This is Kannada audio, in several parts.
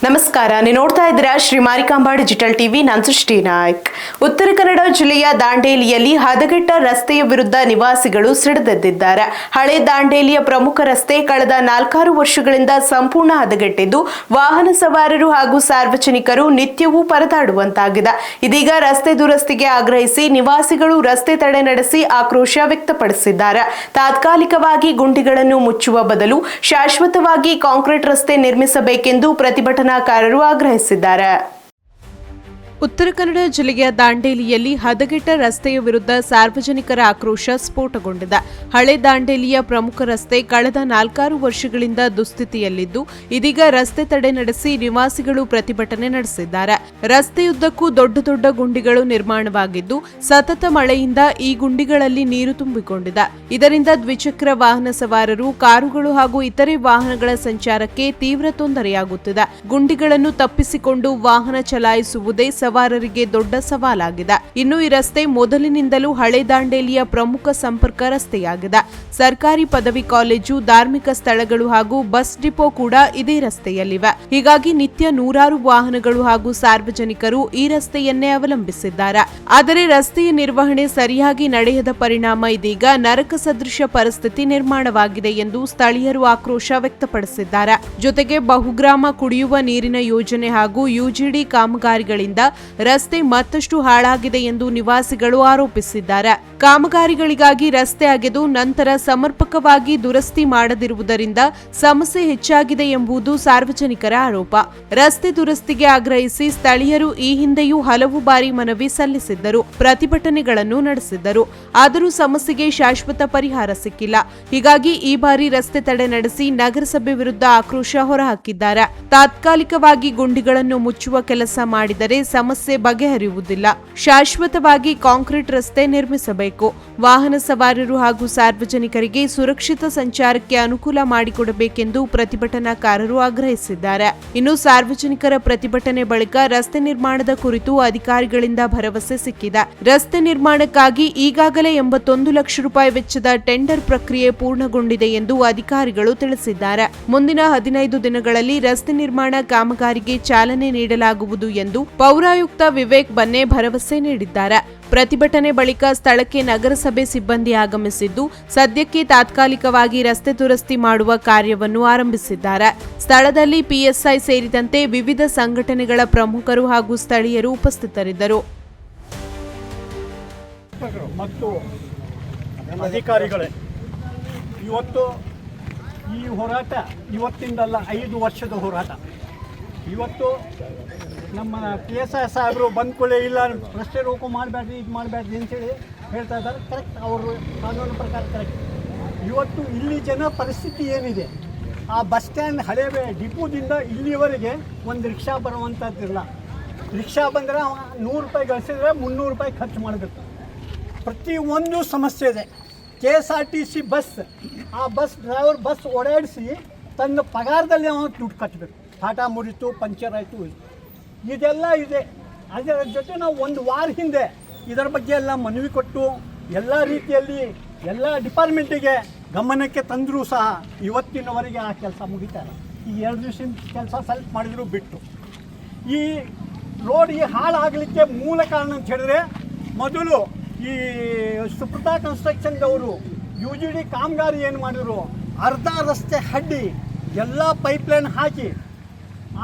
ನಮಸ್ಕಾರ, ನೀವು ನೋಡ್ತಾ ಇದ್ದೀರಾ ಶ್ರೀ ಮಾರಿಕಾಂಬಾ ಡಿಜಿಟಲ್ ಟಿವಿ. ನಾನು ಸೃಷ್ಟಿ ನಾಯ್ಕ್. ಉತ್ತರ ಕನ್ನಡ ಜಿಲ್ಲೆಯ ದಾಂಡೇಲಿಯಲ್ಲಿ ಹದಗೆಟ್ಟ ರಸ್ತೆಯ ವಿರುದ್ಧ ನಿವಾಸಿಗಳು ಸಿಡಿದೆದ್ದಿದ್ದಾರೆ. ಹಳೆ ದಾಂಡೇಲಿಯ ಪ್ರಮುಖ ರಸ್ತೆ ಕಳೆದ 4-6 ವರ್ಷಗಳಿಂದ ಸಂಪೂರ್ಣ ಹದಗೆಟ್ಟಿದ್ದು ವಾಹನ ಸವಾರರು ಹಾಗೂ ಸಾರ್ವಜನಿಕರು ನಿತ್ಯವೂ ಪರದಾಡುವಂತಾಗಿದೆ. ಇದೀಗ ರಸ್ತೆ ದುರಸ್ತಿಗೆ ಆಗ್ರಹಿಸಿ ನಿವಾಸಿಗಳು ರಸ್ತೆ ತಡೆ ನಡೆಸಿ ಆಕ್ರೋಶ ವ್ಯಕ್ತಪಡಿಸಿದ್ದಾರೆ. ತಾತ್ಕಾಲಿಕವಾಗಿ ಗುಂಡಿಗಳನ್ನು ಮುಚ್ಚುವ ಬದಲು ಶಾಶ್ವತವಾಗಿ ಕಾಂಕ್ರೀಟ್ ರಸ್ತೆ ನಿರ್ಮಿಸಬೇಕೆಂದು ಪ್ರತಿಭಟನಾಕಾರರು ಆಗ್ರಹಿಸಿದ್ದಾರೆ. ಉತ್ತರ ಕನ್ನಡ ಜಿಲ್ಲೆಯ ದಾಂಡೇಲಿಯಲ್ಲಿ ಹದಗೆಟ್ಟ ರಸ್ತೆಯ ವಿರುದ್ಧ ಸಾರ್ವಜನಿಕರ ಆಕ್ರೋಶ ಸ್ಫೋಟಗೊಂಡಿದೆ. ಹಳೆ ದಾಂಡೇಲಿಯ ಪ್ರಮುಖ ರಸ್ತೆ ಕಳೆದ 4-6 ವರ್ಷಗಳಿಂದ ದುಸ್ಥಿತಿಯಲ್ಲಿದ್ದು ಇದೀಗ ರಸ್ತೆ ತಡೆ ನಡೆಸಿ ನಿವಾಸಿಗಳು ಪ್ರತಿಭಟನೆ ನಡೆಸಿದ್ದಾರೆ. ರಸ್ತೆಯುದ್ದಕ್ಕೂ ದೊಡ್ಡ ದೊಡ್ಡ ಗುಂಡಿಗಳು ನಿರ್ಮಾಣವಾಗಿದ್ದು ಸತತ ಮಳೆಯಿಂದ ಈ ಗುಂಡಿಗಳಲ್ಲಿ ನೀರು ತುಂಬಿಕೊಂಡಿದೆ. ಇದರಿಂದ ದ್ವಿಚಕ್ರ ವಾಹನ ಸವಾರರು, ಕಾರುಗಳು ಹಾಗೂ ಇತರೆ ವಾಹನಗಳ ಸಂಚಾರಕ್ಕೆ ತೀವ್ರ ತೊಂದರೆಯಾಗುತ್ತಿದೆ. ಗುಂಡಿಗಳನ್ನು ತಪ್ಪಿಸಿಕೊಂಡು ವಾಹನ ಚಲಾಯಿಸುವುದೇ ಸವಾರರಿಗೆ ದೊಡ್ಡ ಸವಾಲಾಗಿದೆ. ಇನ್ನು ಈ ರಸ್ತೆ ಮೊದಲಿನಿಂದಲೂ ಹಳೆ ದಾಂಡೇಲಿಯ ಪ್ರಮುಖ ಸಂಪರ್ಕ ರಸ್ತೆಯಾಗಿದೆ. ಸರ್ಕಾರಿ ಪದವಿ ಕಾಲೇಜು, ಧಾರ್ಮಿಕ ಸ್ಥಳಗಳು ಹಾಗೂ ಬಸ್ ಡಿಪೋ ಕೂಡ ಇದೇ ರಸ್ತೆಯಲ್ಲಿವೆ. ಹೀಗಾಗಿ ನಿತ್ಯ ನೂರಾರು ವಾಹನಗಳು ಹಾಗೂ ಸಾರ್ವಜನಿಕರು ಈ ರಸ್ತೆಯನ್ನೇ ಅವಲಂಬಿಸಿದ್ದಾರೆ. ಆದರೆ ರಸ್ತೆಯ ನಿರ್ವಹಣೆ ಸರಿಯಾಗಿ ನಡೆಯದ ಪರಿಣಾಮ ಇದೀಗ ನರಕ ಸದೃಶ ಪರಿಸ್ಥಿತಿ ನಿರ್ಮಾಣವಾಗಿದೆ ಎಂದು ಸ್ಥಳೀಯರು ಆಕ್ರೋಶ ವ್ಯಕ್ತಪಡಿಸಿದ್ದಾರೆ. ಜೊತೆಗೆ ಬಹುಗ್ರಾಮ ಕುಡಿಯುವ ನೀರಿನ ಯೋಜನೆ ಹಾಗೂ ಯುಜಿಡಿ ಕಾಮಗಾರಿಗಳಿಂದ ರಸ್ತೆ ಮತ್ತಷ್ಟು ಹಾಳಾಗಿದೆ ಎಂದು ನಿವಾಸಿಗಳು ಆರೋಪಿಸಿದ್ದಾರೆ. ಕಾಮಗಾರಿಗಳಿಗಾಗಿ ರಸ್ತೆ ಅಗೆದು ನಂತರ ಸಮರ್ಪಕವಾಗಿ ದುರಸ್ತಿ ಮಾಡದಿರುವುದರಿಂದ ಸಮಸ್ಯೆ ಹೆಚ್ಚಾಗಿದೆ ಎಂಬುದು ಸಾರ್ವಜನಿಕರ ಆರೋಪ. ರಸ್ತೆ ದುರಸ್ತಿಗೆ ಆಗ್ರಹಿಸಿ ಸ್ಥಳೀಯರು ಈ ಹಿಂದೆಯೂ ಹಲವು ಬಾರಿ ಮನವಿ ಸಲ್ಲಿಸಿದ್ದರು, ಪ್ರತಿಭಟನೆಗಳನ್ನು ನಡೆಸಿದ್ದರು. ಆದರೂ ಸಮಸ್ಯೆಗೆ ಶಾಶ್ವತ ಪರಿಹಾರ ಸಿಕ್ಕಿಲ್ಲ. ಹೀಗಾಗಿ ಈ ಬಾರಿ ರಸ್ತೆ ತಡೆ ನಡೆಸಿ ನಗರಸಭೆ ವಿರುದ್ಧ ಆಕ್ರೋಶ ಹೊರಹಾಕಿದ್ದಾರೆ. ತಾತ್ಕಾಲಿಕವಾಗಿ ಗುಂಡಿಗಳನ್ನು ಮುಚ್ಚುವ ಕೆಲಸ ಮಾಡಿದರೆ ಸಮಸ್ಯೆ ಬಗೆಹರಿಯುವುದಿಲ್ಲ. ಶಾಶ್ವತವಾಗಿ ಕಾಂಕ್ರೀಟ್ ರಸ್ತೆ ನಿರ್ಮಿಸಬೇಕು. ವಾಹನ ಸವಾರರು ಹಾಗೂ ಸಾರ್ವಜನಿಕರಿಗೆ ಸುರಕ್ಷಿತ ಸಂಚಾರಕ್ಕೆ ಅನುಕೂಲ ಮಾಡಿಕೊಡಬೇಕೆಂದು ಪ್ರತಿಭಟನಾಕಾರರು ಆಗ್ರಹಿಸಿದ್ದಾರೆ. ಇನ್ನು ಸಾರ್ವಜನಿಕರ ಪ್ರತಿಭಟನೆ ಬಳಿಕ ರಸ್ತೆ ನಿರ್ಮಾಣದ ಕುರಿತು ಅಧಿಕಾರಿಗಳಿಂದ ಭರವಸೆ ಸಿಕ್ಕಿದೆ. ರಸ್ತೆ ನಿರ್ಮಾಣಕ್ಕಾಗಿ ಈಗಾಗಲೇ 81 ಲಕ್ಷ ರೂಪಾಯಿ ವೆಚ್ಚದ ಟೆಂಡರ್ ಪ್ರಕ್ರಿಯೆ ಪೂರ್ಣಗೊಂಡಿದೆ ಎಂದು ಅಧಿಕಾರಿಗಳು ತಿಳಿಸಿದ್ದಾರೆ. ಮುಂದಿನ 15 ದಿನಗಳಲ್ಲಿ ರಸ್ತೆ ನಿರ್ಮಾಣ ಕಾಮಗಾರಿಗೆ ಚಾಲನೆ ನೀಡಲಾಗುವುದು ಎಂದು ಪೌರಾಯುಕ್ತ ವಿವೇಕ್ ಬನ್ನೆ ಭರವಸೆ ನೀಡಿದ್ದಾರೆ. ಪ್ರತಿಭಟನೆ ಬಳಿಕ ಸ್ಥಳಕ್ಕೆ ನಗರಸಭೆ ಸಿಬ್ಬಂದಿ ಆಗಮಿಸಿದ್ದು ಸದ್ಯಕ್ಕೆ ತಾತ್ಕಾಲಿಕವಾಗಿ ರಸ್ತೆ ದುರಸ್ತಿ ಮಾಡುವ ಕಾರ್ಯವನ್ನು ಆರಂಭಿಸಿದ್ದಾರೆ. ಸ್ಥಳದಲ್ಲಿ ಪಿಎಸ್ಐ ಸೇರಿದಂತೆ ವಿವಿಧ ಸಂಘಟನೆಗಳ ಪ್ರಮುಖರು ಹಾಗೂ ಸ್ಥಳೀಯರು ಉಪಸ್ಥಿತರಿದ್ದರು. ಮತ್ತು ಅಧಿಕಾರಿಗಳೇ, ಇವತ್ತು ಈ ಹೋರಾಟ ಇವತ್ತಿಂದಲ್ಲ, 5 ವರ್ಷದ ಹೋರಾಟ. ಇವತ್ತು ನಮ್ಮ PSI ಸಾಹೇಬರು ಬಂದ್ಕೊಳ್ಳೆ ಇಲ್ಲ ರಸ್ತೆ ರೋಕು ಮಾಡಬೇಡ್ರಿ, ಇದು ಮಾಡಬೇಡ್ರಿ ಅಂತೇಳಿ ಹೇಳ್ತಾ ಇದ್ದಾರೆ. ಕರೆಕ್ಟ್, ಅವರು ಕಾನೂನು ಪ್ರಕಾರ ಕರೆಕ್ಟ್. ಇವತ್ತು ಇಲ್ಲಿ ಜನ ಪರಿಸ್ಥಿತಿ ಏನಿದೆ, ಆ ಬಸ್ ಸ್ಟ್ಯಾಂಡ್ ಹಳೆ ಡಿಪೋದಿಂದ ಇಲ್ಲಿವರೆಗೆ ಒಂದು ರಿಕ್ಷಾ ಬರುವಂಥದ್ದಿಲ್ಲ. ರಿಕ್ಷಾ ಬಂದರೆ 100 ರೂಪಾಯಿ ಗಳಿಸಿದ್ರೆ 300 ರೂಪಾಯಿ ಖರ್ಚು ಮಾಡಬೇಕು. ಪ್ರತಿಯೊಂದು ಸಮಸ್ಯೆ ಇದೆ. KSRTC ಬಸ್, ಆ ಬಸ್ ಡ್ರೈವರ್ ಬಸ್ ಓಡಾಡಿಸಿ ತನ್ನ ಪಗಾರದಲ್ಲಿ ಅವನು ದುಡ್ಡು ಕಟ್ಟಬೇಕು. ಟಾಟಾ ಮುರಿತು, ಪಂಚರ್ ಆಯಿತು, ಇದೆಲ್ಲ ಇದೆ. ಅದರ ಜೊತೆ ನಾವು 1 ವಾರ ಹಿಂದೆ ಇದರ ಬಗ್ಗೆ ಎಲ್ಲ ಮನವಿ ಕೊಟ್ಟು ಎಲ್ಲ ರೀತಿಯಲ್ಲಿ ಎಲ್ಲ ಡಿಪಾರ್ಟ್ಮೆಂಟಿಗೆ ಗಮನಕ್ಕೆ ತಂದರೂ ಸಹ ಇವತ್ತಿನವರೆಗೆ ಆ ಕೆಲಸ ಮುಗಿತಾರೆ. ಈ 2 ದಿವಸದ ಕೆಲಸ ಸ್ವಲ್ಪ ಮಾಡಿದ್ರು ಬಿಟ್ಟು. ಈ ರೋಡ್ ಈ ಹಾಳಾಗಲಿಕ್ಕೆ ಮೂಲ ಕಾರಣ ಅಂತ ಹೇಳಿದ್ರೆ, ಮೊದಲು ಈ ಸುಪ್ರತಾ ಕನ್ಸ್ಟ್ರಕ್ಷನ್ದವರು UGD ಕಾಮಗಾರಿ ಏನು ಮಾಡಿದ್ರು, ಅರ್ಧ ರಸ್ತೆ ಹಡ್ಡಿ ಎಲ್ಲ ಪೈಪ್ಲೈನ್ ಹಾಕಿ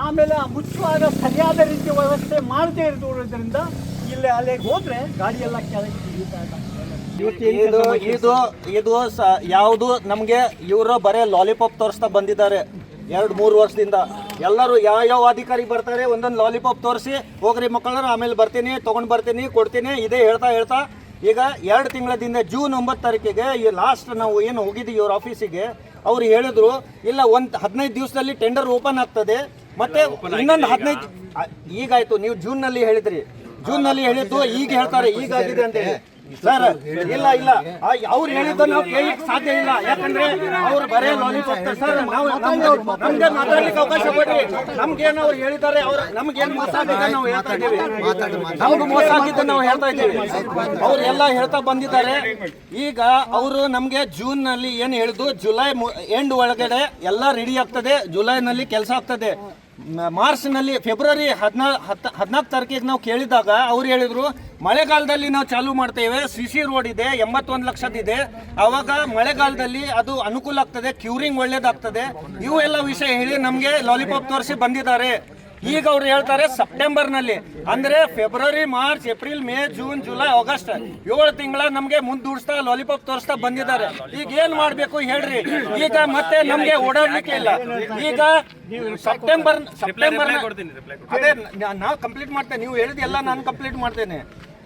ಆಮೇಲೆ ಮುಚ್ಚುವಾಗ ಸರಿಯಾದ ರೀತಿ ವ್ಯವಸ್ಥೆ ಮಾಡದೇ ಇರೋದ್ರಿಂದ ಇಲ್ಲಿ ಅಲ್ಲಿಗೆ ಹೋದ್ರೆ ಗಾಡಿ ಎಲ್ಲ ಕೆಳಗೆ ಬೀಳ್ತಾ ಇದೆ. ಇದು ಯಾವುದು ನಮಗೆ ಇವರು ಬರೇ ಲಾಲಿಪಾಪ್ ತೋರಿಸ್ತಾ ಬಂದಿದ್ದಾರೆ 2-3 ವರ್ಷದಿಂದ. ಎಲ್ಲರೂ ಯಾವ ಅಧಿಕಾರಿ ಬರ್ತಾರೆ, ಒಂದೊಂದು ಲಾಲಿಪಾಪ್ ತೋರಿಸಿ ಹೋಗ್ರಿ ಮಕ್ಕಳು, ಆಮೇಲೆ ಬರ್ತೀನಿ, ತೊಗೊಂಡು ಬರ್ತೀನಿ, ಕೊಡ್ತೀನಿ, ಇದೇ ಹೇಳ್ತಾ ಈಗ 2 ತಿಂಗಳದಿಂದ ಜೂನ್ 9 ತಾರೀಕಿಗೆ ಈ ಲಾಸ್ಟ್ ನಾವು ಏನು ಹೋಗಿದ್ದೀವಿ ಇವ್ರ ಆಫೀಸಿಗೆ, ಅವ್ರು ಹೇಳಿದ್ರು ಇಲ್ಲ 15 ದಿವಸದಲ್ಲಿ ಟೆಂಡರ್ ಓಪನ್ ಆಗ್ತದೆ, ಮತ್ತೆ ಇನ್ನೊಂದು 15 ಈಗಾಯ್ತು. ನೀವು ಜೂನ್ನಲ್ಲಿ ಹೇಳಿದ್ರಿ, ಜೂನ್ನಲ್ಲಿ ಹೇಳಿದ್ದು ಈಗ ಹೇಳ್ತಾರೆ ಈಗಾಗಿದೆ ಅಂತ ಹೇಳಿ. ಸರ್ ಇಲ್ಲ ಅವ್ರು ಹೇಳಿದ್ದು ನಾವು ಕೇಳಲಿಕ್ಕೆ ಸಾಧ್ಯ ಇಲ್ಲ. ಯಾಕಂದ್ರೆ ಅವ್ರು ಬರೇ ಲಾಲಿಪಾಪ್ ಸರ್, ನಮ್ಗೆ ಮಾತಾಡ್ಲಿಕ್ಕೆ ಅವಕಾಶ ಕೊಡ್ರಿ. ನಮ್ಗೇನು ಅವ್ರು ಹೇಳಿದ್ದಾರೆ, ನಮ್ಗೇನು ಮೋಸ ಆಗಿದೆ ನಾವು ಹೇಳ್ತಾ ಇದ್ದೀವಿ, ನಮ್ಗೆ ಮೋಸ ಆಗಿದ್ದ ನಾವು ಹೇಳ್ತಾ ಇದ್ದೀವಿ. ಅವ್ರು ಎಲ್ಲ ಹೇಳ್ತಾ ಬಂದಿದ್ದಾರೆ. ಈಗ ಅವರು ನಮ್ಗೆ ಜೂನ್ ನಲ್ಲಿ ಏನು ಹೇಳಿದ್ದು, ಜುಲೈ ಎಂಡ್ ಒಳಗಡೆ ಎಲ್ಲ ರೆಡಿ ಆಗ್ತದೆ, ಜುಲೈನಲ್ಲಿ ಕೆಲಸ ಆಗ್ತದೆ. ಮಾರ್ಚ್ನಲ್ಲಿ ಫೆಬ್ರವರಿ 14 ತಾರೀಕಿಗೆ ನಾವು ಕೇಳಿದಾಗ ಅವ್ರು ಹೇಳಿದ್ರು ಮಳೆಗಾಲದಲ್ಲಿ ನಾವು ಚಾಲೂ ಮಾಡ್ತೇವೆ, CC ರೋಡ್ ಇದೆ, 81 ಲಕ್ಷದಿದೆ, ಆವಾಗ ಮಳೆಗಾಲದಲ್ಲಿ ಅದು ಅನುಕೂಲ ಆಗ್ತದೆ, ಕ್ಯೂರಿಂಗ್ ಒಳ್ಳೇದಾಗ್ತದೆ, ಇವೆಲ್ಲ ವಿಷಯ ಹೇಳಿ ನಮಗೆ ಲಾಲಿಪಾಪ್ ತೋರಿಸಿ ಬಂದಿದ್ದಾರೆ. ಈಗ ಅವ್ರು ಹೇಳ್ತಾರೆ ಸೆಪ್ಟೆಂಬರ್ನಲ್ಲಿ, ಅಂದ್ರೆ February, March, April, May, June, July, August 7 ತಿಂಗಳ ನಮಗೆ ಮುಂದೂಡಿಸ್ತಾ ಲಾಲಿಪಾಪ್ ತೋರಿಸ್ತಾ ಬಂದಿದ್ದಾರೆ. ಈಗ ಏನ್ ಮಾಡ್ಬೇಕು ಹೇಳ್ರಿ? ಈಗ ಮತ್ತೆ ನಮ್ಗೆ ಓಡಾಡ್ಲಿಕ್ಕೆ ಇಲ್ಲ. ಈಗ ಸೆಪ್ಟೆಂಬರ್ ಅದೇ ನಾವು ಕಂಪ್ಲೀಟ್ ಮಾಡ್ತೇನೆ, ನೀವು ಹೇಳಿದ ಎಲ್ಲ ನಾನು ಕಂಪ್ಲೀಟ್ ಮಾಡ್ತೇನೆ.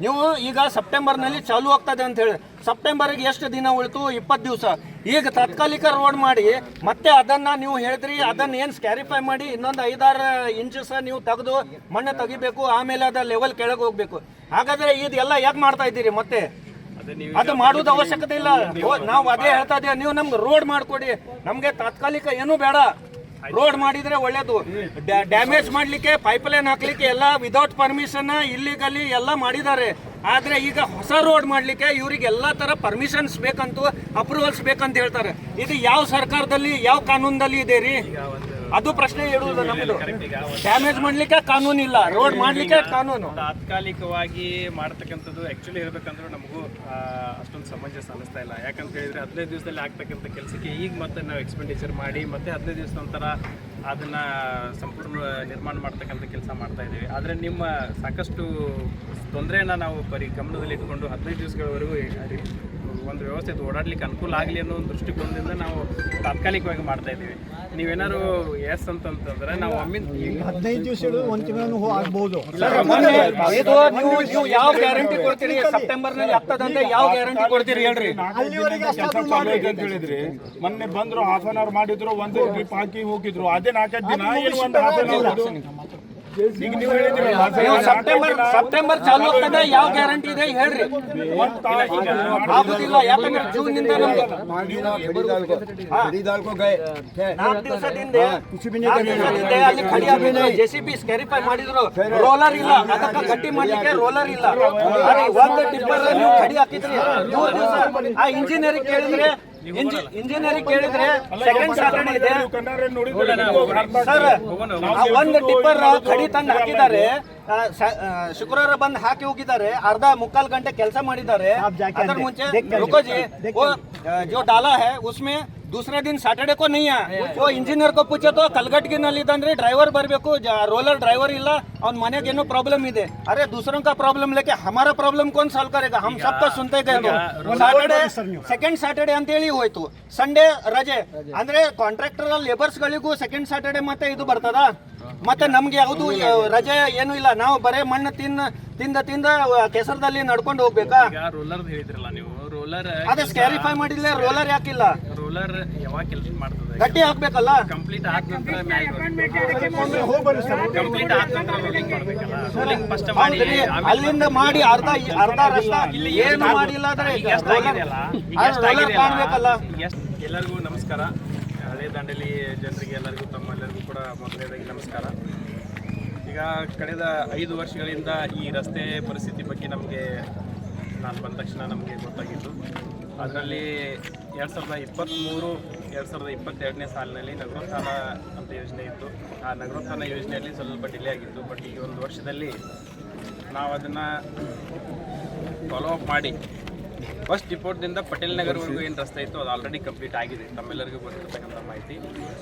ನೀವು ಈಗ ಸೆಪ್ಟೆಂಬರ್ನಲ್ಲಿ ಚಾಲೂ ಆಗ್ತದೆ ಅಂತ ಹೇಳಿ, ಸೆಪ್ಟೆಂಬರ್ಗೆ ಎಷ್ಟು ದಿನ ಉಳಿತು? 20 ದಿವಸ. ಈಗ ತಾತ್ಕಾಲಿಕ ರೋಡ್ ಮಾಡಿ ಮತ್ತೆ ಅದನ್ನ ನೀವು ಹೇಳಿದ್ರಿ, ಅದನ್ನ ಏನು ಸ್ಕ್ಯಾರಿಫೈ ಮಾಡಿ ಇನ್ನೊಂದು 5-6 ಇಂಚಸ್ ನೀವು ತೆಗೆದು ಮಣ್ಣು ತೆಗಿಬೇಕು, ಆಮೇಲೆ ಅದ ಲೆವೆಲ್ ಕೆಳಗೆ ಹೋಗ್ಬೇಕು. ಹಾಗಾದ್ರೆ ಇದೆಲ್ಲ ಯಾಕೆ ಮಾಡ್ತಾ ಇದ್ದೀರಿ? ಮತ್ತೆ ಅದು ಮಾಡುವುದು ಅವಶ್ಯಕತೆ ಇಲ್ಲ. ನಾವು ಅದೇ ಹೇಳ್ತಾ ಇದ್ದೀವಿ, ನೀವು ನಮ್ಗೆ ರೋಡ್ ಮಾಡಿಕೊಡಿ, ನಮಗೆ ತಾತ್ಕಾಲಿಕ ಏನೂ ಬೇಡ. ರೋಡ್ ಮಾಡಿದ್ರೆ ಒಳ್ಳೇದು. ಡ್ಯಾಮೇಜ್ ಮಾಡ್ಲಿಕ್ಕೆ, ಪೈಪ್ಲೈನ್ ಹಾಕ್ಲಿಕ್ಕೆ ಎಲ್ಲ ವಿದೌಟ್ ಪರ್ಮಿಷನ್, ಇಲ್ಲಿಗಲಿ ಎಲ್ಲ ಮಾಡಿದ್ದಾರೆ. ಆದ್ರೆ ಈಗ ಹೊಸ ರೋಡ್ ಮಾಡ್ಲಿಕ್ಕೆ ಇವ್ರಿಗೆ ಎಲ್ಲಾ ತರ ಪರ್ಮಿಷನ್ಸ್ ಬೇಕಂತೂ, ಅಪ್ರೂವಲ್ಸ್ ಬೇಕಂತ ಹೇಳ್ತಾರೆ. ಇದು ಯಾವ ಸರ್ಕಾರದಲ್ಲಿ, ಯಾವ ಕಾನೂನಲ್ಲಿ ಇದೆ ರೀ? ಅದು ಪ್ರಶ್ನೆ ಇಡುವುದು ನಮ್ಮದು. ಡ್ಯಾಮೇಜ್ ಮಾಡ್ಲಿಕ್ಕೆ ಕಾನೂನು ಇಲ್ಲ, ರೋಡ್ ಮಾಡ್ಲಿಕ್ಕೆ ಕಾನೂನು. ತಾತ್ಕಾಲಿಕವಾಗಿ ಮಾಡ್ತಕ್ಕಂಥದ್ದು ಆ್ಯಕ್ಚುಲಿ ಹೇಳ್ಬೇಕಂದ್ರೆ ನಮಗೂ ಅಷ್ಟೊಂದು ಸಮಂಜಸ ಅನ್ನಿಸ್ತಾ ಇಲ್ಲ. ಯಾಕಂತ ಹೇಳಿದ್ರೆ 15 ದಿವಸದಲ್ಲಿ ಆಗ್ತಕ್ಕಂಥ ಕೆಲಸಕ್ಕೆ ಈಗ ಮತ್ತೆ ನಾವು ಎಕ್ಸ್ಪೆಂಡಿಚರ್ ಮಾಡಿ ಮತ್ತೆ 15 ದಿವಸ ನಂತರ ಅದನ್ನ ಸಂಪೂರ್ಣ ನಿರ್ಮಾಣ ಮಾಡ್ತಕ್ಕಂಥ ಕೆಲಸ ಮಾಡ್ತಾ ಇದ್ದೀವಿ. ಆದರೆ ನಿಮ್ಮ ಸಾಕಷ್ಟು ತೊಂದರೆಯನ್ನು ನಾವು ಗಮನದಲ್ಲಿ ಇಟ್ಕೊಂಡು 15 ದಿವಸಗಳವರೆಗೂ ಒಂದು ವ್ಯವಸ್ಥೆ ಓಡಾಡ್ಲಿಕ್ಕೆ ಅನುಕೂಲ ಆಗಲಿ ಅನ್ನೋ ಒಂದು ದೃಷ್ಟಿಕೋನದಿಂದ ನಾವು ತಾತ್ಕಾಲಿಕವಾಗಿ ಮಾಡ್ತಾ ಇದ್ದೀವಿ. ನೀವೇನಾದ್ರು ಎಸ್ ಅಂತಂದ್ರೆ ನಾವು 15 ದಿವಸಗಳು 1 ತಿಂಗಳು ಆಗ್ಬಹುದು. ಇದು ನೀವು ಯಾವ ಗ್ಯಾರಂಟಿ ಕೊಡ್ತೀರಿ? ಸೆಪ್ಟೆಂಬರ್ ನಲ್ಲಿ ಆಗ್ತದಂತೆ ಯಾವ ಗ್ಯಾರಂಟಿ ಕೊಡ್ತೀರಿ ಹೇಳ್ರಿ? ಅಂತ ಹೇಳಿದ್ರಿ, ಮೊನ್ನೆ ಬಂದ್ರು, ಹಾಫ್ ಅನ್ ಅವರ್ ಮಾಡಿದ್ರು, ಒಂದು ಟ್ರಿಪ್ ಹಾಕಿ ಹೋಗಿದ್ರು, ಅದೇ 4 ದಿನ ಏನು ಒಂದು ಹಾಫ್ ಅನ್ ಅವರ್. ಈಗ ನೀವು ಸೆಪ್ಟೆಂಬರ್ ಚಾಲೂ ಆಗ್ತದೆ, ಯಾವ ಗ್ಯಾರಂಟಿ ಇದೆ ಹೇಳ್ರಿ? ಆಗುದಿಲ್ಲ, ಯಾಕಂದ್ರೆ ಜೂನ್ ನಿಂದ 4 ದಿವಸದಿಂದ ಅಲ್ಲಿ ಖಡಿ ಆಗಿದ್ರೆ JCB ಸ್ಕ್ಯಾರಿಫೈ ಮಾಡಿದ್ರು, ರೋಲರ್ ಇಲ್ಲ, ಅದಕ್ಕೆ ಗಟ್ಟಿ ಮಾಡ್ಲಿಕ್ಕೆ ರೋಲರ್ ಇಲ್ಲ. ಒಂದು ಟಿಪ್ಪರ್ ನೀವು ಖಡಿ ಹಾಕಿದ್ರಿ 3 ದಿವಸ. ಆ ಇಂಜಿನಿಯರಿಂಗ್ ಕೇಳಿದ್ರೆ ಸೆಕೆಂಡ್ ಸ್ಯಾಟರ್ಡೆ ಇದೆ ಸರ್, ಒಂದು ಟಿಪ್ಪರ್ ಖಡಿ ತಂದು ಹಾಕಿದ್ದಾರೆ, ಶುಕ್ರವಾರ ಬಂದು ಹಾಕಿ ಹೋಗಿದ್ದಾರೆ, ಅರ್ಧ ಮುಕ್ಕಾಲು ಗಂಟೆ ಕೆಲಸ ಮಾಡಿದ್ದಾರೆ. ಅದರ ಮುಂಚೆ रुकोजी, वो जो डाला है उसमें दूसरे दिन सैटरडे को नहीं है. वो इंजीनियर को पूछे तो कलगटगी ನಲ್ಲಿ ಇದಂದ್ರೆ ಡ್ರೈವರ್ ಬರಬೇಕು, ರೋಲರ್ ಡ್ರೈವರ್ ಇಲ್ಲ, ಅವ್ನ ಮನೆಗೆ ಏನೋ ಪ್ರಾಬ್ಲಮ್ ಇದೆ. अरे दूसरों का प्रॉब्लम लेके हमारा प्रॉब्लम कौन सॉल्व करेगा? हम सबका सुनते गए. सैटरडे ಸೆಕೆಂಡ್ ಸ್ಯಾಟರ್ಡೆ ಅಂತ ಹೇಳಿ ಹೋಯ್ತು, ಸಂಡೇ ರಜೆ. ಅಂದ್ರೆ ಕಾಂಟ್ರಾಕ್ಟರ್ ಲೇಬರ್ಸ್ ಗಳಿಗೂ ಸೆಕೆಂಡ್ ಸ್ಯಾಟರ್ಡೆ ಮತ್ತೆ ಇದು ಬರ್ತದ, ಮತ್ತೆ ನಮ್ಗೆ ಯಾವುದು ರಜೆ ಏನು ಇಲ್ಲ. ನಾವು ಬರೇ ಮಣ್ಣು ತಿಂದ ಕೆಸರದಲ್ಲಿ ನಡ್ಕೊಂಡು ಹೋಗ್ಬೇಕಾ? ರೋಲರ್ ಹೇಳಿದ್ರಲ್ಲ ನೀವು, ರೋಲರ್ ಅದೇ ಸ್ಕ್ಯಾರಿಫೈ ಮಾಡಿಲ್ಲ, ರೋಲರ್ ಯಾಕಿಲ್ಲ? ರೋಲರ್ ಯಾವಾಗ ಕೆಲಸ ಮಾಡ್ತದೆ? ಗಟ್ಟಿ ಹಾಕ್ಬೇಕಲ್ಲ. ಕಂಪ್ಲೀಟ್ ಆದ ನಂತರ ಕಂಪ್ಲೀಟ್ ಆದ ನಂತರ ರೋಲಿಂಗ್ ಮಾಡ್ಬೇಕಲ್ಲ. ರೋಲಿಂಗ್ ಫಸ್ಟ್ ಮಾಡಿ ಅಲ್ಲಿಂದ ಮಾಡಿ ಅರ್ಧ ರಸ್ತೆ ಏನು ಮಾಡಿಲ್ಲ ಅಂದ್ರೆ ಕಾಣ್ಬೇಕಲ್ಲ. ಎಲ್ಲರಿಗೂ ನಮಸ್ಕಾರ. ಹಳೆ ದಾಂಡೇಲಿ ಜನರಿಗೆ ಎಲ್ಲರಿಗೂ ತಮ್ಮೆಲ್ಲರಿಗೂ ಕೂಡ ಮೊದಲನೇದಾಗಿ ನಮಸ್ಕಾರ. ಈಗ ಕಳೆದ 5 ವರ್ಷಗಳಿಂದ ಈ ರಸ್ತೆ ಪರಿಸ್ಥಿತಿ ಬಗ್ಗೆ ನಾನು ಬಂದ ತಕ್ಷಣ ನಮಗೆ ಗೊತ್ತಾಗಿತ್ತು. ಅದರಲ್ಲಿ 2023-2022ನೇ ಸಾಲಿನಲ್ಲಿ ನಗರೋತ್ಥಾನ ಅಂತ ಯೋಜನೆ ಇತ್ತು. ಆ ನಗರೋತ್ಥಾನ ಯೋಜನೆಯಲ್ಲಿ ಸ್ವಲ್ಪ ಡಿಲೇ ಆಗಿತ್ತು. ಬಟ್ ಈ 1 ವರ್ಷದಲ್ಲಿ ನಾವು ಅದನ್ನು ಫಾಲೋ ಅಪ್ ಮಾಡಿ ಫಸ್ಟ್ ಡಿಪೋಟ್ದಿಂದ ಪಟೇಲ್ ನಗರ್ವರೆಗೂ ಏನು ರಸ್ತೆ ಇತ್ತು ಅದು ಆಲ್ರೆಡಿ ಕಂಪ್ಲೀಟ್ ಆಗಿದೆ, ತಮ್ಮೆಲ್ಲರಿಗೂ ಗೊತ್ತಿರ್ತಕ್ಕಂಥ ಮಾಹಿತಿ.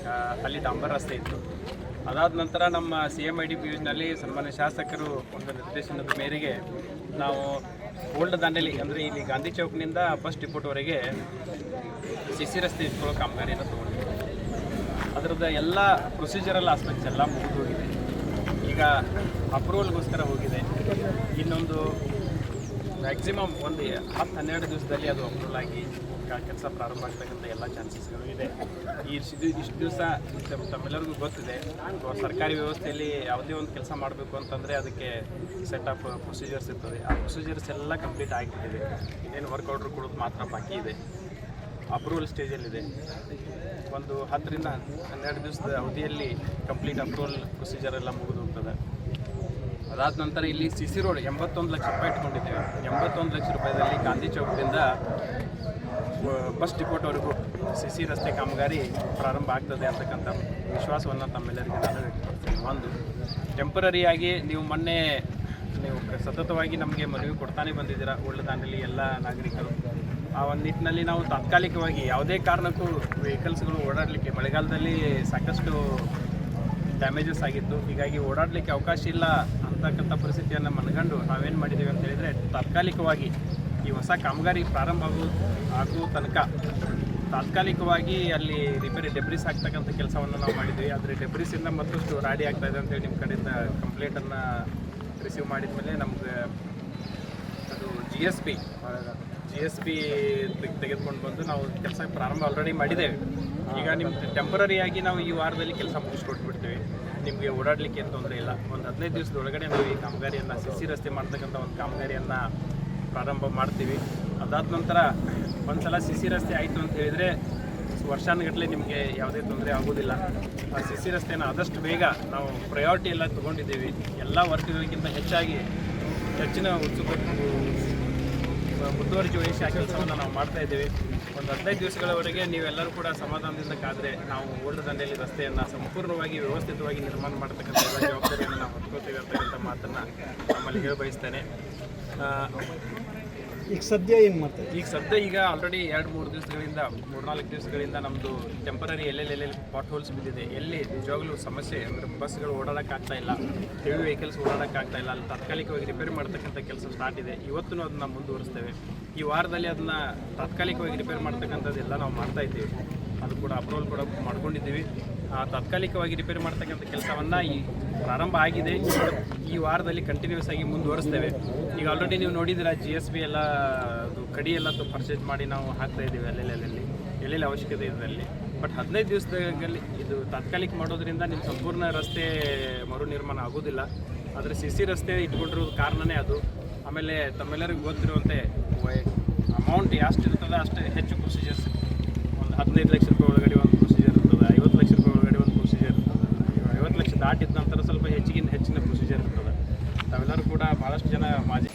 ಅಲ್ಲಿ ಡಾಂಬರ್ ರಸ್ತೆ ಇತ್ತು. ಅದಾದ ನಂತರ ನಮ್ಮ CMIDP ಯೋಜನೆಯಲ್ಲಿ ಸನ್ಮಾನ್ಯ ಶಾಸಕರು ಒಂದು ನಿರ್ದೇಶನದ ಮೇರೆಗೆ ನಾವು ಓಲ್ಡ್ ದಾಂಡೇಲಿ ಅಂದರೆ ಇಲ್ಲಿ ಗಾಂಧಿ ಚೌಕ್ನಿಂದ ಫಸ್ಟ್ ಡಿಪೋಟ್ವರೆಗೆ CC ರಸ್ತೆ ಇಟ್ಕೊಳ್ಳೋ ಕಾಮಗಾರಿಯನ್ನು ತೊಗೊಂಡಿದ್ದೀವಿ. ಅದರದ್ದು ಎಲ್ಲ ಪ್ರೊಸೀಜರಲ್ ಆಸ್ಪೆಕ್ಟ್ಸ್ ಎಲ್ಲ ಮುಗಿದೋಗಿದೆ. ಈಗ ಅಪ್ರೂವಲ್ಗೋಸ್ಕರ ಹೋಗಿದೆ. ಇನ್ನೊಂದು ಮ್ಯಾಕ್ಸಿಮಮ್ ಒಂದು 10-12 ದಿವಸದಲ್ಲಿ ಅದು ಅಪ್ರೂವಲ್ ಆಗಿ ಕೆಲಸ ಪ್ರಾರಂಭ ಆಗ್ತಕ್ಕಂಥ ಎಲ್ಲ ಚಾನ್ಸಸ್ಗಳು ಇದೆ. ಇಷ್ಟು ದಿವಸ ತಮ್ಮೆಲ್ಲರಿಗೂ ಗೊತ್ತಿದೆ, ಸರ್ಕಾರಿ ವ್ಯವಸ್ಥೆಯಲ್ಲಿ ಯಾವುದೇ ಒಂದು ಕೆಲಸ ಮಾಡಬೇಕು ಅಂತಂದರೆ ಅದಕ್ಕೆ ಸೆಟ್ ಆಫ್ ಪ್ರೊಸೀಜರ್ಸ್ ಇರ್ತದೆ. ಆ ಪ್ರೊಸೀಜರ್ಸ್ ಎಲ್ಲ ಕಂಪ್ಲೀಟ್ ಆಗಿಬಿಟ್ಟಿದೆ. ಇನ್ನೇನು ವರ್ಕ್ ಆರ್ಡ್ರ್ ಕೊಡೋದು ಮಾತ್ರ ಬಾಕಿ ಇದೆ. ಅಪ್ರೂವಲ್ ಸ್ಟೇಜಲ್ಲಿದೆ. ಒಂದು 10-12 ದಿವಸದ ಅವಧಿಯಲ್ಲಿ ಕಂಪ್ಲೀಟ್ ಅಪ್ರೂವಲ್ ಪ್ರೊಸೀಜರ್ ಎಲ್ಲ ಮುಗಿದು ಹೋಗ್ತದೆ. ಅದಾದ ನಂತರ ಇಲ್ಲಿ CC ರೋಡ್ 81 ಲಕ್ಷ ರೂಪಾಯಿ ಇಟ್ಕೊಂಡಿದ್ದೇವೆ. 81 ಲಕ್ಷ ರೂಪಾಯಿದಲ್ಲಿ ಗಾಂಧಿ ಚೌಕದಿಂದ ಫಸ್ಟ್ ಡಿಪೋಟ್ವರೆಗೂ CC ರಸ್ತೆ ಕಾಮಗಾರಿ ಪ್ರಾರಂಭ ಆಗ್ತದೆ ಅಂತಕ್ಕಂಥ ವಿಶ್ವಾಸವನ್ನು ತಮ್ಮೆಲ್ಲರಿಗೆ ನಾನು ವ್ಯಕ್ತಪಡಿಸ್ತೀನಿ. ಒಂದು ಟೆಂಪರರಿಯಾಗಿ ನೀವು ಮೊನ್ನೆ ನೀವು ಸತತವಾಗಿ ನಮಗೆ ಮನವಿ ಕೊಡ್ತಾನೆ ಬಂದಿದ್ದೀರಾ ಉಳ್ಳದಾಂಡೇಲಿ ಎಲ್ಲ ನಾಗರಿಕರು. ಆ ಒಂದು ನಿಟ್ಟಿನಲ್ಲಿ ನಾವು ತಾತ್ಕಾಲಿಕವಾಗಿ ಯಾವುದೇ ಕಾರಣಕ್ಕೂ ವೆಹಿಕಲ್ಸ್ಗಳು ಓಡಾಡಲಿಕ್ಕೆ ಮಳೆಗಾಲದಲ್ಲಿ ಸಾಕಷ್ಟು ಡ್ಯಾಮೇಜಸ್ ಆಗಿತ್ತು, ಹೀಗಾಗಿ ಓಡಾಡಲಿಕ್ಕೆ ಅವಕಾಶ ಇಲ್ಲ ಅಂತಕ್ಕಂಥ ಪರಿಸ್ಥಿತಿಯನ್ನು ಮನಗಂಡು ನಾವೇನು ಮಾಡಿದ್ದೀವಿ ಅಂತ ಹೇಳಿದರೆ ತಾತ್ಕಾಲಿಕವಾಗಿ ಈ ಹೊಸ ಕಾಮಗಾರಿ ಪ್ರಾರಂಭ ಆಗುವ ತನಕ ತಾತ್ಕಾಲಿಕವಾಗಿ ಅಲ್ಲಿ ರಿಪೇರಿ ಡೆಬ್ರಿಸ್ ಆಗ್ತಕ್ಕಂಥ ಕೆಲಸವನ್ನು ನಾವು ಮಾಡಿದ್ವಿ. ಆದರೆ ಡೆಬ್ರಿಸಿಂದ ಮತ್ತಷ್ಟು ರಾಡಿ ಆಗ್ತಾಯಿದೆ ಅಂತೇಳಿ ನಿಮ್ಮ ಕಡೆಯಿಂದ ಕಂಪ್ಲೇಂಟನ್ನು ರಿಸೀವ್ ಮಾಡಿದ ಮೇಲೆ ನಮ್ಗೆ ಅದು ಜಿ ಎಸ್ ಬಿ ತೆಗೆದುಕೊಂಡು ಬಂದು ನಾವು ಕೆಲಸ ಪ್ರಾರಂಭ ಆಲ್ರೆಡಿ ಮಾಡಿದ್ದೇವೆ. ಈಗ ನಿಮ್ಮ ಟೆಂಪರರಿಯಾಗಿ ನಾವು ಈ ವಾರದಲ್ಲಿ ಕೆಲಸ ಮುಗಿಸ್ಕೊಟ್ಬಿಡ್ತೀವಿ, ನಿಮಗೆ ಓಡಾಡಲಿಕ್ಕೆ ಏನು ತೊಂದರೆ ಇಲ್ಲ. ಒಂದು 15 ದಿವಸದೊಳಗಡೆ ನಾವು ಈ ಕಾಮಗಾರಿಯನ್ನು CC ರಸ್ತೆ ಮಾಡ್ತಕ್ಕಂಥ ಒಂದು ಕಾಮಗಾರಿಯನ್ನು ಪ್ರಾರಂಭ ಮಾಡ್ತೀವಿ. ಅದಾದ ನಂತರ ಒಂದು ಸಲ CC ರಸ್ತೆ ಆಯಿತು ಅಂತ ಹೇಳಿದರೆ ವರ್ಷಾನುಗಟ್ಟಲೆ ನಿಮಗೆ ಯಾವುದೇ ತೊಂದರೆ ಆಗೋದಿಲ್ಲ. ಆ CC ರಸ್ತೆನ ಆದಷ್ಟು ಬೇಗ ನಾವು ಪ್ರಯಾರಿಟಿ ಎಲ್ಲ ತೊಗೊಂಡಿದ್ದೀವಿ. ಎಲ್ಲ ವರ್ಕ್ಗಳಿಗಿಂತ ಹೆಚ್ಚಿನ ಮುತುವರ್ಜಿ ವಹಿಸಿ ಆ ಕೆಲಸವನ್ನು ನಾವು ಮಾಡ್ತಾ ಇದ್ದೇವೆ. ಒಂದು 15 ದಿವಸಗಳವರೆಗೆ ನೀವೆಲ್ಲರೂ ಕೂಡ ಸಮಾಧಾನದಿಂದ ಕಾದರೆ ನಾವು ಓಲ್ಡ್ ದಂಡೇಲಿ ರಸ್ತೆಯನ್ನು ಸಂಪೂರ್ಣವಾಗಿ ವ್ಯವಸ್ಥಿತವಾಗಿ ನಿರ್ಮಾಣ ಮಾಡ್ತಕ್ಕಂಥ ಎಲ್ಲ ಜವಾಬ್ದಾರಿಯನ್ನು ನಾವು ಹೊತ್ಕೋತೀವಿ ಅಂತಕ್ಕಂಥ ಮಾತನ್ನು ನಮ್ಮಲ್ಲಿ ಹೇಳಿ ಬಯಸ್ತೇನೆ. ಈಗ ಸದ್ಯ ಏನು ಮಾಡ್ತಾರೆ? ಈಗ ಆಲ್ರೆಡಿ 3-4 ದಿವಸಗಳಿಂದ ನಮ್ಮದು ಟೆಂಪರರಿ ಎಲ್ಲೆಲ್ಲಿ ಪಾಟ್ ಹೋಲ್ಸ್ ಬಿದ್ದಿದೆ, ಎಲ್ಲಿ ನಿಜವಾಗ್ಲೂ ಸಮಸ್ಯೆ ಅಂದರೆ ಬಸ್ಗಳು ಓಡಾಡೋಕ್ಕಾಗ್ತಾ ಇಲ್ಲ, ಹೆವಿ ವೆಹಿಕಲ್ಸ್ ಓಡಾಡೋಕ್ಕಾಗ್ತಾ ಇಲ್ಲ, ಅಲ್ಲಿ ತಾತ್ಕಾಲಿಕವಾಗಿ ರಿಪೇರಿ ಮಾಡ್ತಕ್ಕಂಥ ಕೆಲಸ ಸ್ಟಾರ್ಟ್ ಇದೆ. ಇವತ್ತೂ ಅದನ್ನು ಮುಂದುವರಿಸ್ತೇವೆ. ಈ ವಾರದಲ್ಲಿ ಅದನ್ನು ತಾತ್ಕಾಲಿಕವಾಗಿ ರಿಪೇರಿ ಮಾಡ್ತಕ್ಕಂಥದ್ದೆಲ್ಲ ನಾವು ಮಾಡ್ತಾ ಇದ್ದೀವಿ. ಅದು ಕೂಡ ಅಪ್ರೂವಲ್ ಕೂಡ ಮಾಡ್ಕೊಂಡಿದ್ದೀವಿ. ತಾತ್ಕಾಲಿಕವಾಗಿ ರಿಪೇರಿ ಮಾಡ್ತಕ್ಕಂಥ ಕೆಲಸವನ್ನು ಈ ಪ್ರಾರಂಭ ಆಗಿದೆ. ಈ ವಾರದಲ್ಲಿ ಕಂಟಿನ್ಯೂಸ್ ಆಗಿ ಮುಂದುವರಿಸ್ತೇವೆ. ಈಗ ಆಲ್ರೆಡಿ ನೀವು ನೋಡಿದ್ದೀರಾ GSB ಎಲ್ಲ ಅದು ಕಡಿ ಎಲ್ಲ ಪರ್ಚೇಸ್ ಮಾಡಿ ನಾವು ಹಾಕ್ತಾ ಇದ್ದೀವಿ ಎಲ್ಲೆಲ್ಲಿ ಅವಶ್ಯಕತೆ ಇದೆ ಅಲ್ಲಿ. ಬಟ್ 15 ದಿವಸದಲ್ಲಿ ಇದು ತಾತ್ಕಾಲಿಕ ಮಾಡೋದ್ರಿಂದ ನಿಮ್ಮ ಸಂಪೂರ್ಣ ರಸ್ತೆ ಮರು ನಿರ್ಮಾಣ ಆಗೋದಿಲ್ಲ. ಆದರೆ CC ರಸ್ತೆ ಇಟ್ಕೊಂಡಿರೋದು ಕಾರಣನೇ ಅದು. ಆಮೇಲೆ ತಮ್ಮೆಲ್ಲರಿಗೂ ಗೊತ್ತಿರುವಂತೆ ಅಮೌಂಟ್ ಎಷ್ಟು ಇರ್ತದೆ ಅಷ್ಟು ಹೆಚ್ಚು ಪ್ರೊಸೀಜರ್ಸ್. ಒಂದು 15 ಲಕ್ಷ ರೂಪಾಯಿ ಒಳಗಡೆ ಒಂದು ಪ್ರೊಸೀಜರ್ ಇರ್ತದೆ, 50 ಲಕ್ಷ ರೂಪಾಯಿ ಒಳಗಡೆ ಒಂದು ಪ್ರೊಸೀಜರ್ ಇರ್ತದೆ, 50 ಲಕ್ಷ ದಾಟಿದ ನಂತರ ಸ್ವಲ್ಪ ಹೆಚ್ಚಿನ ಪ್ರೊಸೀಜರ್ ಇರ್ತದೆ. ತಾವೆಲ್ಲರೂ ಕೂಡ ಭಾಳಷ್ಟು ಜನ ಮಾಜಿ